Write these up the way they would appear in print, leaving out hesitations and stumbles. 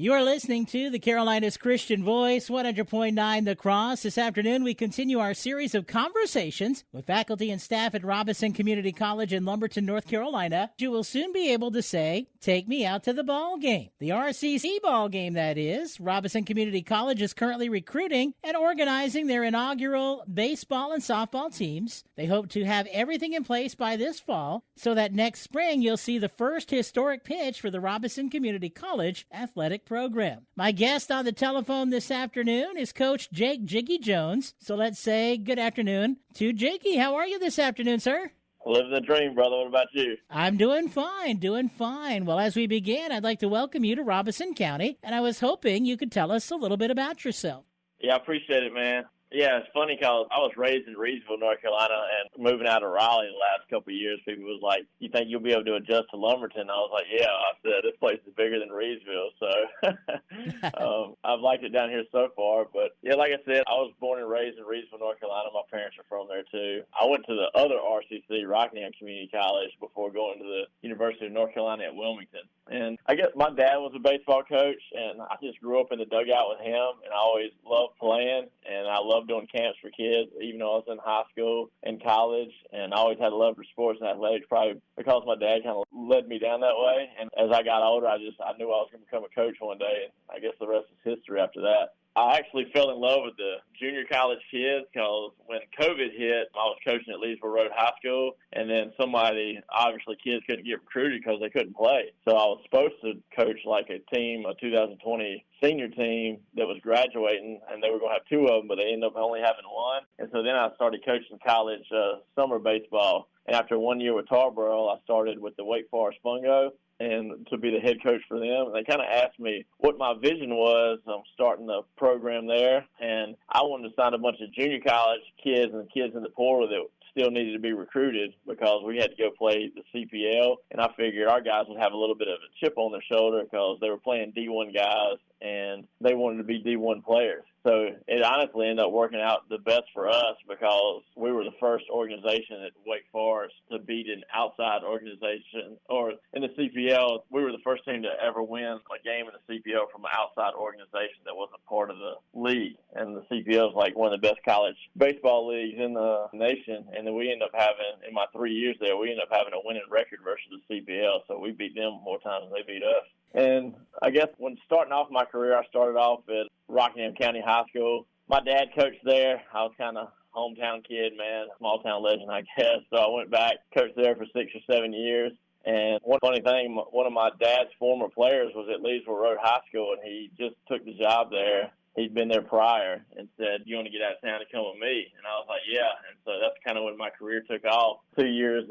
You are listening to the Carolinas Christian Voice, 100.9 The Cross. This afternoon, we continue our series of conversations with faculty and staff at Robeson Community College in Lumberton, North Carolina. You will soon be able to say, take me out to the ball game. The RCC ball game, that is. Robeson Community College is currently recruiting and organizing their inaugural baseball and softball teams. They hope to have everything in place by this fall so that next spring you'll see the first historic pitch for the Robeson Community College athletic program. My guest on the telephone this afternoon is Coach Jiggy Jones. So let's say good afternoon to Jiggy. How are you this afternoon, sir? Living the dream, brother. What about you? I'm doing fine. Well, as we begin, I'd like to welcome you to Robeson County, and I was hoping you could tell us a little bit about yourself. Yeah, I appreciate it, man. Yeah, it's funny because I was raised in Reedsville, North Carolina, and moving out of Raleigh the last couple of years, people was like, you think you'll be able to adjust to Lumberton? I was like, yeah. I said, this place is bigger than Reedsville, so I've liked it down here so far. But, yeah, like I said, I was born and raised in Reedsville, North Carolina. My parents are from there, too. I went to the other RCC, Rockingham Community College, before going to the University of North Carolina at Wilmington. And I guess my dad was a baseball coach, and I just grew up in the dugout with him, and I always loved playing, and I loved doing camps for kids, even though I was in high school and college, and I always had a love for sports and athletics, probably because my dad kind of led me down that way. And as I got older, I knew I was going to become a coach one day, and I guess the rest is history after that. I actually fell in love with the junior college kids because when COVID hit, I was coaching at Leesville Road High School, and then obviously kids couldn't get recruited because they couldn't play. So I was supposed to coach like a 2020 senior team that was graduating, and they were going to have two of them, but they ended up only having one. And so then I started coaching college summer baseball. And after 1 year with Tarboro, I started with the Wake Forest Fungo, and to be the head coach for them. And they kind of asked me what my vision was starting the program there. And I wanted to sign a bunch of junior college kids and kids in the portal that still needed to be recruited because we had to go play the CPL. And I figured our guys would have a little bit of a chip on their shoulder because they were playing D1 guys and they wanted to be D1 players. So it honestly ended up working out the best for us because we were the first organization at Wake Forest to beat an outside organization. Or in the CPL, we were the first team to ever win a game in the CPL from an outside organization that wasn't part of the league. And the CPL is like one of the best college baseball leagues in the nation. And then we ended up having, in my 3 years there, we ended up having a winning record versus the CPL. So we beat them more times than they beat us. And I guess when starting off my career, I started off at Rockingham County High School. My dad coached there. I was kind of hometown kid, man, small town legend, I guess. So I went back, coached there for 6 or 7 years. And one funny thing, one of my dad's former players was at Leesville Road High School, and he just took the job there. He'd been there prior and said, you want to get out of town and come with me? And I was like, yeah. And so that's kind of when my career took off. 2 years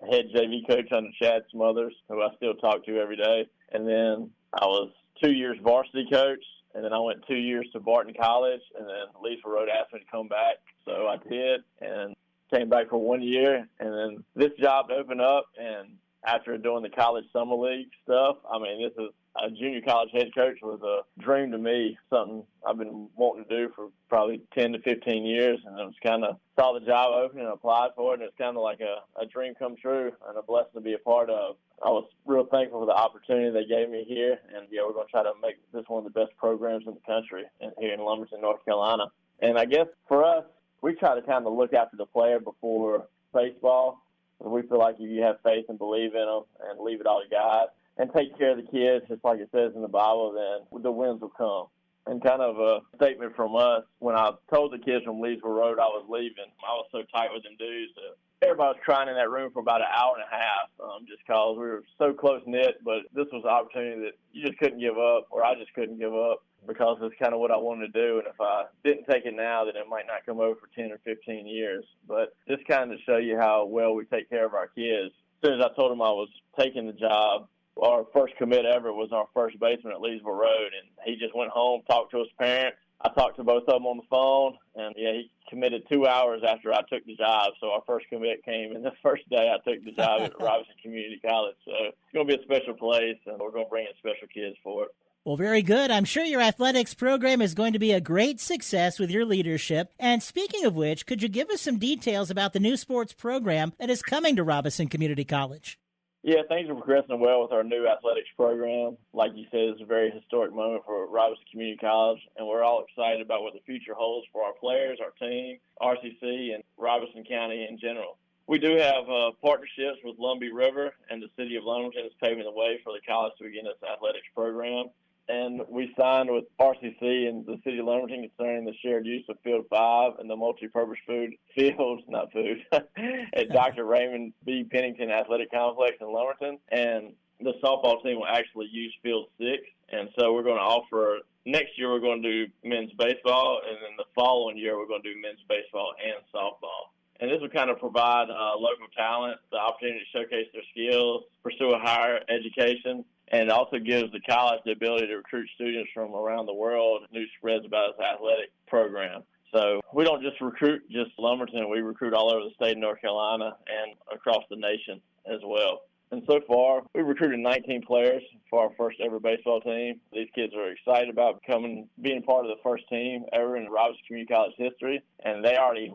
head JV coach under Chad Smothers, who I still talk to every day. And then I was 2 years varsity coach. And then I went 2 years to Barton College. And then Leesville Road asked me to come back. So I did and came back for 1 year. And then this job opened up. And after doing the college summer league stuff, I mean, this is a junior college head coach was a dream to me, something I've been wanting to do for probably 10 to 15 years. And I was kind of saw the job open and applied for it. And it's kind of like a dream come true and a blessing to be a part of. I was real thankful for the opportunity they gave me here. And, yeah, we're going to try to make this one of the best programs in the country here in Lumberton, North Carolina. And I guess for us, we try to kind of look after the player before baseball. We feel like if you have faith and believe in them and leave it all to God and take care of the kids, just like it says in the Bible, then the wins will come. And kind of a statement from us, when I told the kids from Leesville Road I was leaving, I was so tight with them dudes that everybody was crying in that room for about an hour and a half just because we were so close-knit. But this was an opportunity that you just couldn't give up, or I just couldn't give up, because it's kind of what I wanted to do. And if I didn't take it now, then it might not come over for 10 or 15 years. But just kind of to show you how well we take care of our kids. As soon as I told them I was taking the job, our first commit ever was our first baseman at Leesville Road. And he just went home, talked to his parents. I talked to both of them on the phone. And, yeah, he committed 2 hours after I took the job. So our first commit came, and the first day I took the job at Robeson Community College. So it's going to be a special place, and we're going to bring in special kids for it. Well, very good. I'm sure your athletics program is going to be a great success with your leadership. And speaking of which, could you give us some details about the new sports program that is coming to Robeson Community College? Yeah, things are progressing well with our new athletics program. Like you said, it's a very historic moment for Robeson Community College, and we're all excited about what the future holds for our players, our team, RCC, and Robeson County in general. We do have partnerships with Lumbee River, and the city of Lumberton is paving the way for the college to begin its athletics program. And we signed with RCC and the city of Lumberton concerning the shared use of Field 5 and the multi-purpose food at Dr. Raymond B. Pennington Athletic Complex in Lumberton. And the softball team will actually use Field 6. And so we're going to offer, next year we're going to do men's baseball, and then the following year we're going to do men's baseball and softball. And this will kind of provide local talent the opportunity to showcase their skills, pursue a higher education, and it also gives the college the ability to recruit students from around the world. News spreads about its athletic program. So we don't just recruit just Lumberton. We recruit all over the state of North Carolina and across the nation as well. And so far, we've recruited 19 players for our first ever baseball team. These kids are excited about being part of the first team ever in Robeson Community College history. And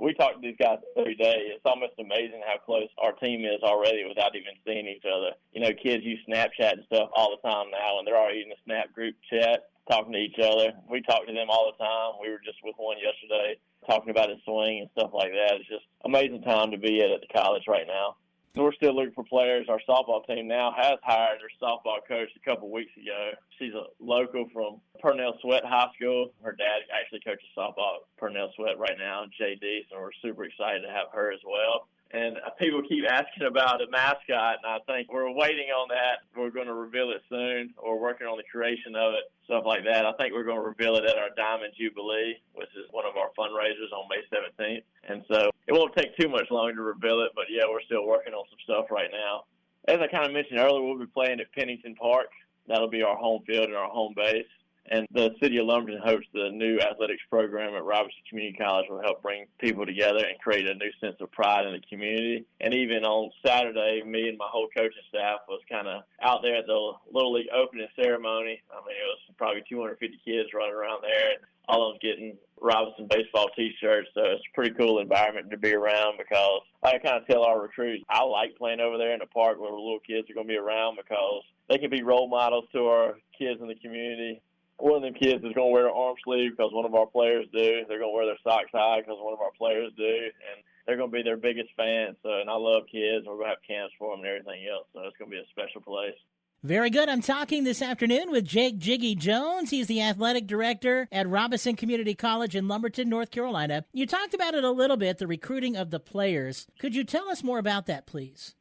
we talk to these guys every day. It's almost amazing how close our team is already without even seeing each other. You know, kids use Snapchat and stuff all the time now, and they're already in the Snap group chat talking to each other. We talk to them all the time. We were just with one yesterday talking about his swing and stuff like that. It's just an amazing time to be at the college right now. So we're still looking for players. Our softball team now has hired their softball coach a couple weeks ago. She's a local from Purnell Sweat High School. Her dad actually coaches softball at Purnell Sweat right now, JD, so we're super excited to have her as well. And people keep asking about a mascot, and I think we're waiting on that. We're going to reveal it soon. We're working on the creation of it, stuff like that. I think we're going to reveal it at our Diamond Jubilee, which is one of our fundraisers on May 17th. And so it won't take too much longer to reveal it, but, yeah, we're still working on some stuff right now. As I kind of mentioned earlier, we'll be playing at Pennington Park. That'll be our home field and our home base. And the city of Lumberton hopes the new athletics program at Robeson Community College will help bring people together and create a new sense of pride in the community. And even on Saturday, me and my whole coaching staff was kind of out there at the Little League opening ceremony. I mean, it was probably 250 kids running around there, and all of them getting Robeson baseball T-shirts. So it's a pretty cool environment to be around because I kind of tell our recruits, I like playing over there in the park where the little kids are going to be around because they can be role models to our kids in the community. One of them kids is going to wear their arm sleeve because one of our players do. They're going to wear their socks high because one of our players do. And they're going to be their biggest fans. So, and I love kids. We're going to have camps for them and everything else. So it's going to be a special place. Very good. I'm talking this afternoon with Jiggy Jones. He's the athletic director at Robeson Community College in Lumberton, North Carolina. You talked about it a little bit, the recruiting of the players. Could you tell us more about that, please?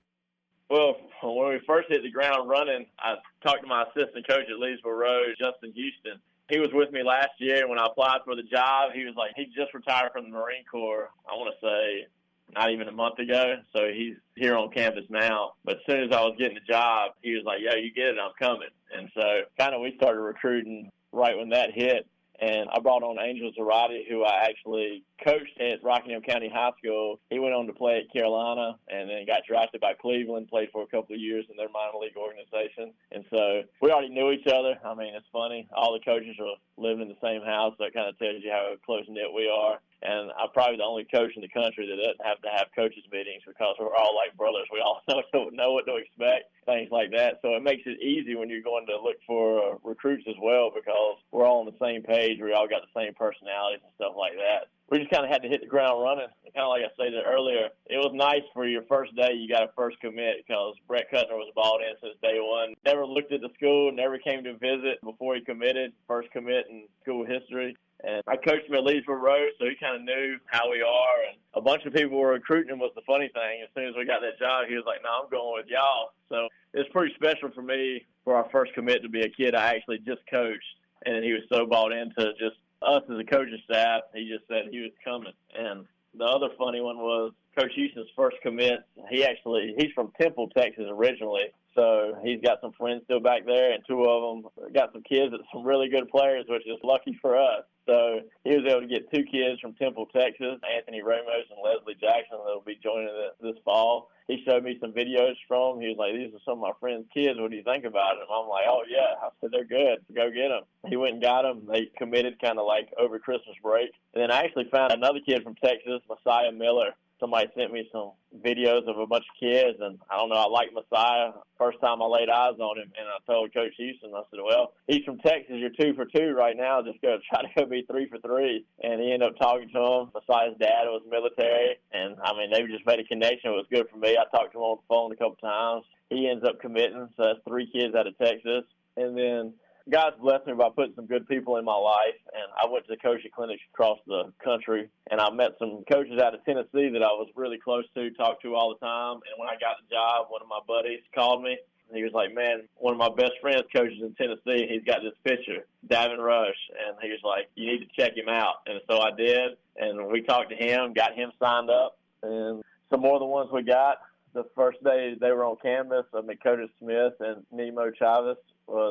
Well, when we first hit the ground running, I talked to my assistant coach at Leesville Road, Justin Houston. He was with me last year, and when I applied for the job, he was like, he just retired from the Marine Corps, I want to say not even a month ago, so he's here on campus now. But as soon as I was getting the job, he was like, yo, you get it, I'm coming. And so kind of we started recruiting right when that hit. And I brought on Angel Zarate, who I actually coached at Rockingham County High School. He went on to play at Carolina and then got drafted by Cleveland, played for a couple of years in their minor league organization. And so we already knew each other. I mean, it's funny. All the coaches are living in the same house. So it kind of tells you how close-knit we are. And I'm probably the only coach in the country that doesn't have to have coaches meetings because we're all like brothers. We all know what to expect, things like that. So it makes it easy when you're going to look for recruits as well because we're all on the same page. We all got the same personalities and stuff like that. We just kind of had to hit the ground running. Kind of like I stated earlier, it was nice for your first day you got a first commit because Brett Kuttner was balled in since day one. Never looked at the school, never came to visit before he committed, first commit in school history. And I coached him at Leesville Road, so he kind of knew how we are. And a bunch of people were recruiting him was the funny thing. As soon as we got that job, he was like, no, I'm going with y'all. So it's pretty special for me for our first commit to be a kid I actually just coached. And he was so bought into just us as a coaching staff. He just said he was coming. And the other funny one was Coach Houston's first commit. He's from Temple, Texas originally. So he's got some friends still back there, and two of them got some kids that some really good players, which is lucky for us. So he was able to get two kids from Temple, Texas, Anthony Ramos and Leslie Jackson, that will be joining this fall. He showed me some videos from them. He was like, these are some of my friends' kids. What do you think about them? I'm like, oh, yeah. I said, they're good. Go get them. He went and got them. They committed kind of like over Christmas break. And then I actually found another kid from Texas, Messiah Miller. somebody sent me some videos of a bunch of kids, and I don't know, I like Messiah. First time I laid eyes on him, and I told Coach Houston, I said, well, he's from Texas. You're 2 for 2 right now. Just go try to go be 3 for 3. And he ended up talking to him. Messiah's dad was military, and, I mean, they just made a connection. It was good for me. I talked to him on the phone a couple times. He ends up committing, so that's 3 kids out of Texas. And then God's blessed me by putting some good people in my life, and I went to coaching clinics across the country, and I met some coaches out of Tennessee that I was really close to, talked to all the time. And when I got the job, one of my buddies called me. He was like, man, one of my best friends coaches in Tennessee. He's got this pitcher, Davin Rush, and he was like, you need to check him out. And so I did, and we talked to him, got him signed up, and some more of the ones we got. The first day they were on campus, I met Curtis Smith and Nemo Chavez.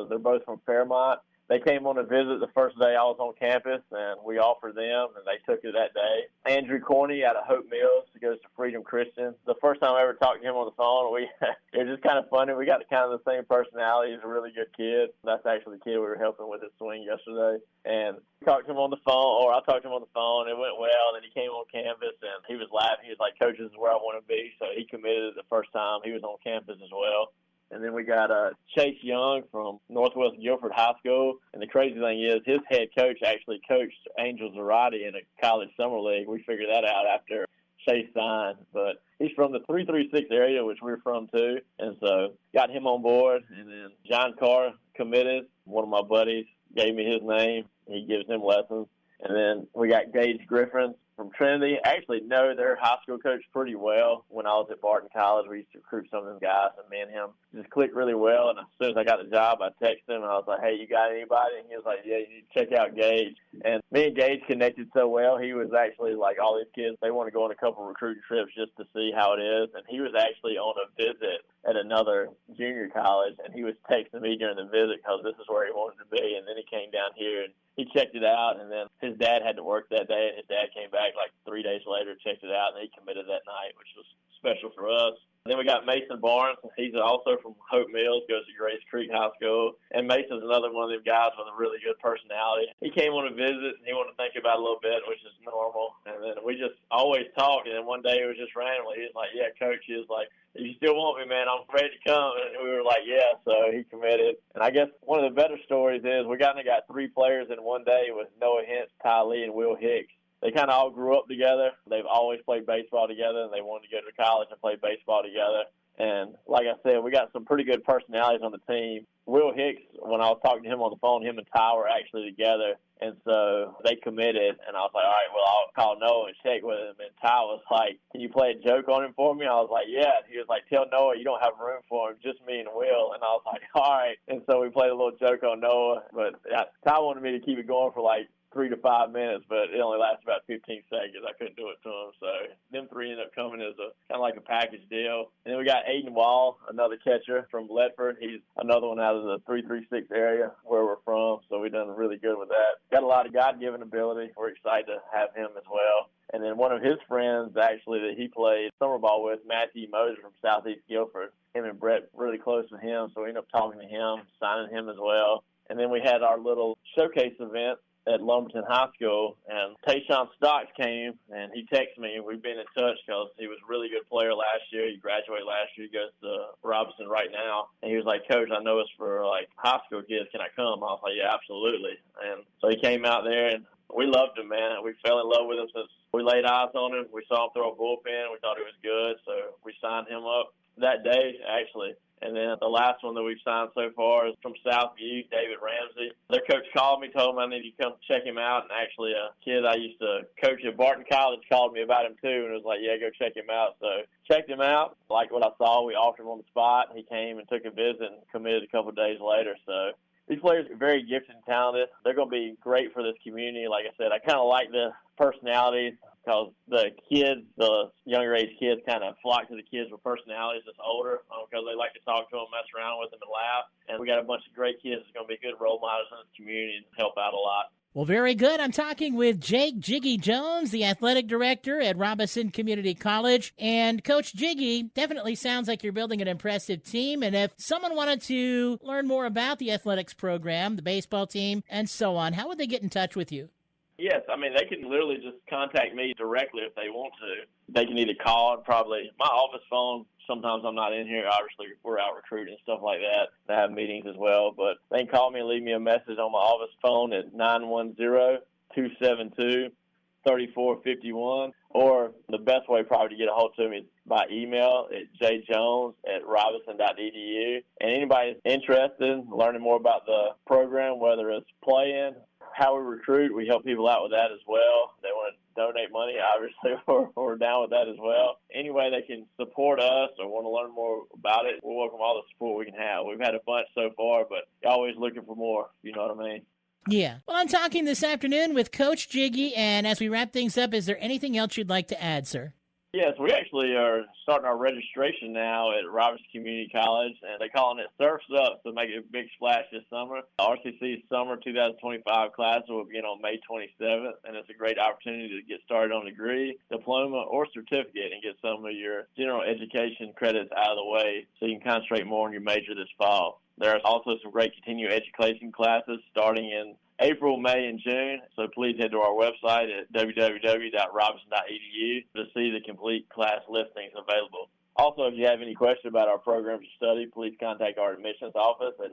They're both from Fairmont. They came on a visit the first day I was on campus, and we offered them, and they took it that day. Andrew Corney out of Hope Mills, who goes to Freedom Christian. The first time I ever talked to him on the phone, it was just kind of funny. We got kind of the same personality. He's a really good kid. That's actually the kid we were helping with his swing yesterday. And we talked to him on the phone, or I talked to him on the phone. It went well. Then he came on campus, and he was laughing. He was like, Coach, this is where I want to be. So he committed the first time he was on campus as well. And then we got Chase Young from Northwest Guilford High School. And the crazy thing is his head coach actually coached Angel Zarate in a college summer league. We figured that out after Chase signed. But he's from the 336 area, which we're from too. And so got him on board. And then John Carr committed. One of my buddies gave me his name. He gives him lessons. And then we got Gage Griffin from Trinity. I actually know their high school coach pretty well. When I was at Barton College, we used to recruit some of them guys, and me and him just clicked really well. And as soon as I got the job, I texted him, and I was like, hey, you got anybody? And he was like, yeah, you need to check out Gage. And me and Gage connected so well. He was actually like all these kids, they want to go on a couple of recruiting trips just to see how it is. And he was actually on a visit at another junior college, and he was texting me during the visit because this is where he wanted to be. And then he came down here, and he checked it out, and then his dad had to work that day, and his dad came back like 3 days later, checked it out, and he committed that night, which was special for us. And then we got Mason Barnes. He's also from Hope Mills, goes to Grace Creek High School. And Mason's another one of them guys with a really good personality. He came on a visit, and he wanted to think about it a little bit, which is normal. And then we just always talked, and then one day it was just randomly. He was like, yeah, Coach, he was like, if you still want me, man, I'm ready to come. And we were like, yeah, so he committed. And I guess one of the better stories is we got 3 players in one day with Noah Hintz, Ty Lee, and Will Hicks. They kind of all grew up together. They've always played baseball together, and they wanted to go to college and play baseball together. And like I said, we got some pretty good personalities on the team. Will Hicks, when I was talking to him on the phone, him and Ty were actually together. And so they committed, and I was like, all right, well, I'll call Noah and check with him. And Ty was like, can you play a joke on him for me? I was like, yeah. And he was like, tell Noah you don't have room for him, just me and Will. And I was like, all right. And so we played a little joke on Noah. But Ty wanted me to keep it going for 3 to 5 minutes, but it only lasted about 15 seconds. I couldn't do it to him. So them 3 ended up coming as kind of like a package deal. And then we got Aiden Wall, another catcher from Ledford. He's another one out of the 336 area where we're from. So we've done really good with that. Got a lot of God-given ability. We're excited to have him as well. And then one of his friends, actually, that he played summer ball with, Matthew Moser from Southeast Guilford. Him and Brett really close with him, so we ended up talking to him, signing him as well. And then we had our little showcase event at Lumberton High School, and Tayshawn Stocks came, and he texted me, and we've been in touch because he was a really good player last year. He graduated last year. He goes to Robeson right now. And he was like, Coach, I know it's for, high school kids. Can I come? I was like, yeah, absolutely. And so he came out there, and we loved him, man. We fell in love with him since we laid eyes on him. We saw him throw a bullpen. We thought he was good, so we signed him up that day, actually. And then the last one that we've signed so far is from Southview, David Ramsey. Their coach called me, told me I need to come check him out. And actually a kid I used to coach at Barton College called me about him too and was like, yeah, go check him out. So checked him out. Liked what I saw. We offered him on the spot. He came and took a visit and committed a couple of days later. So these players are very gifted and talented. They're going to be great for this community. Like I said, I kind of like the personalities because the kids, the younger age kids, kind of flock to the kids with personalities that's older because they like to talk to them, mess around with them, and laugh. And we got a bunch of great kids that's going to be good role models in this community and help out a lot. Well, very good. I'm talking with Jiggy Jones, the athletic director at Robeson Community College. And Coach Jiggy, definitely sounds like you're building an impressive team. And if someone wanted to learn more about the athletics program, the baseball team, and so on, how would they get in touch with you? Yes, I mean, they can literally just contact me directly if they want to. They can either call, probably my office phone. Sometimes I'm not in here. Obviously, we're out recruiting and stuff like that. I have meetings as well. But they can call me and leave me a message on my office phone at 910-272-3451. Or the best way probably to get a hold of me is by email at jjones@robeson.edu. And anybody that's interested in learning more about the program, whether it's playing, how we recruit, we help people out with that as well. They want to donate money, obviously, we're down with that as well. Any way they can support us or want to learn more about it, we'll welcome all the support we can have. We've had a bunch so far, but always looking for more, you know what I mean? Yeah. Well, I'm talking this afternoon with Coach Jiggy, and as we wrap things up, is there anything else you'd like to add, sir? Yes, we actually are starting our registration now at Robeson Community College, and they're calling it Surfs Up to make it a big splash this summer. RCC's Summer 2025 class will begin on May 27th, and it's a great opportunity to get started on a degree, diploma, or certificate and get some of your general education credits out of the way so you can concentrate more on your major this fall. There are also some great continuing education classes starting in April, May, and June. So please head to our website at www.robeson.edu to see the complete class listings available. Also, if you have any questions about our programs you study, please contact our admissions office at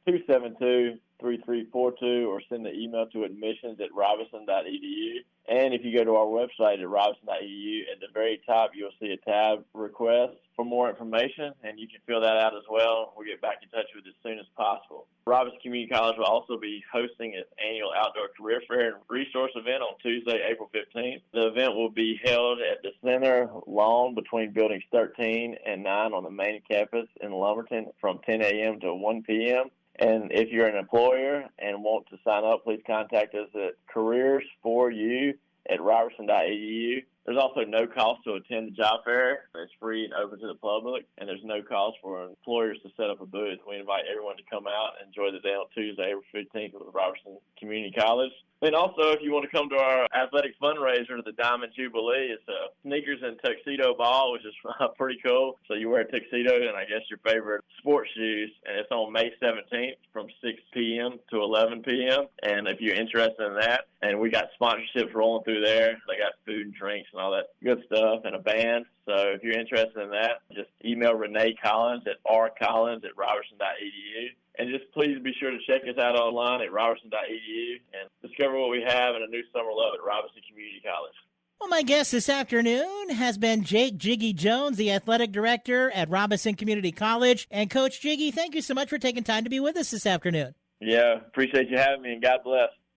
910-272-3342 or send an email to admissions@robeson.edu. And if you go to our website at robeson.edu, at the very top, you'll see a tab, Request for more information, and you can fill that out as well. We'll get back in touch with you as soon as possible. Robeson Community College will also be hosting its annual Outdoor Career Fair and Resource event on Tuesday, April 15th. The event will be held at the center lawn between buildings 13 and 9 on the main campus in Lumberton from 10 a.m. to 1 p.m. And if you're an employer and want to sign up, please contact us at careers4u@robeson.edu. There's also no cost to attend the job fair. It's free and open to the public, and there's no cost for employers to set up a booth. We invite everyone to come out and enjoy the day on Tuesday, April 15th with Robeson Community College. And also, if you want to come to our athletic fundraiser, the Diamond Jubilee, it's a sneakers and tuxedo ball, which is pretty cool. So you wear a tuxedo and I guess your favorite sports shoes, and it's on May 17th from 6 p.m. to 11 p.m. And if you're interested in that, and we got sponsorships rolling through there, they got food and drinks and all that good stuff and a band. So if you're interested in that, just email Renee Collins at rcollins@robeson.edu. And just please be sure to check us out online at robeson.edu and discover what we have in a new summer love at Robeson Community College. Well, my guest this afternoon has been Jiggy Jones, the athletic director at Robeson Community College. And Coach Jiggy, thank you so much for taking time to be with us this afternoon. Yeah, appreciate you having me, and God bless.